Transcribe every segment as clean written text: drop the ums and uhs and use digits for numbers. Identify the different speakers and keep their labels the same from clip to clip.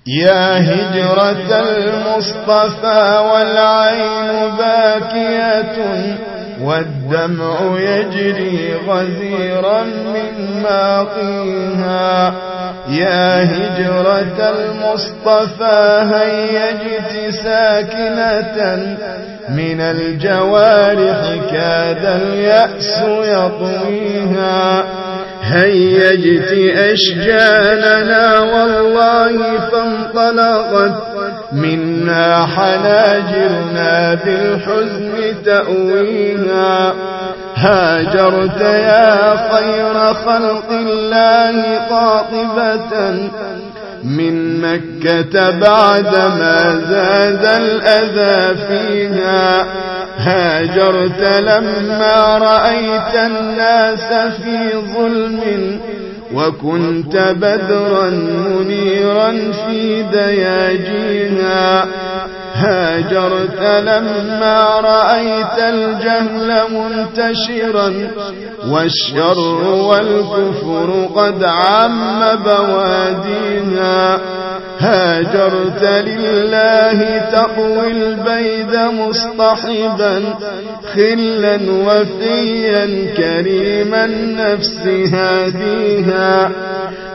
Speaker 1: يا هجرة المصطفى والعين باكية والدمع يجري غزيرا من ماقيها. يا هجرة المصطفى هيجت ساكنة من الجوارح كاد اليأس يطويها. هيجت أشجاننا والله فانطلقت منا حناجرنا بالحزن تأويها. هاجرت يا خير خلق الله قاطبة من مكة بعدما زاد الأذى فيها. هاجرت لما رأيت الناس في ظلم وكنت بدرا منيرا في دياجيها. هاجرت لما رأيت الجهل منتشرا والشر والكفر قد عم بواديها. هاجرت لله تقوي البيد مصطحبا خلا وفيا كريم النفس هاديها.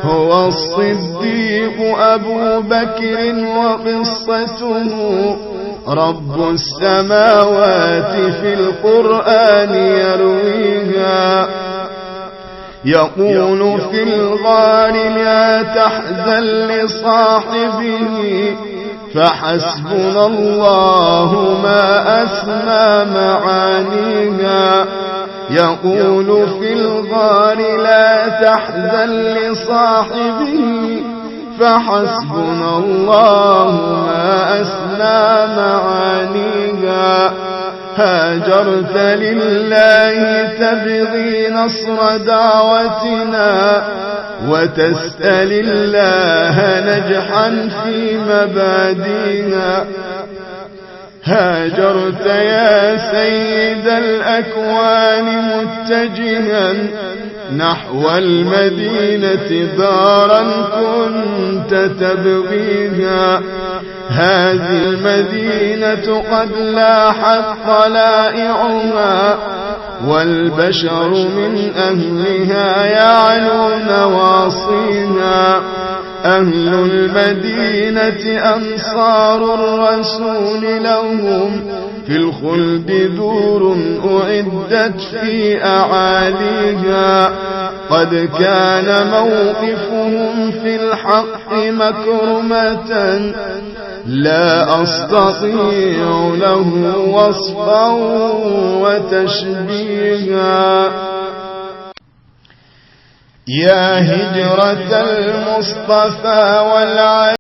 Speaker 1: هو الصديق أبو بكر وقصته رب السماوات في القرآن يرويها. يقول في الغار لا تحزن لصاحبه فحسبنا الله ما أسمى معانيها. يقول في الغار لا تحزن لصاحبه فحسبنا الله ما أسمى معانيها. هاجرت لله تبغي نصر دعوتنا وتسأل الله نجحا في مبادئنا. هاجرت يا سيد الأكوان متجها نحو المدينة دارا كنت تبغيها. هذه المدينة قد لاحت طلائعها والبشر من أهلها يعلون واصيها. أهل المدينة أنصار الرسول لهم في الخلد دور أعدت في أعاليها. قد كان موقفهم في الحق مكرمة لا أستطيع له وصفا وتشبيها. يا هجرة المصطفى والعين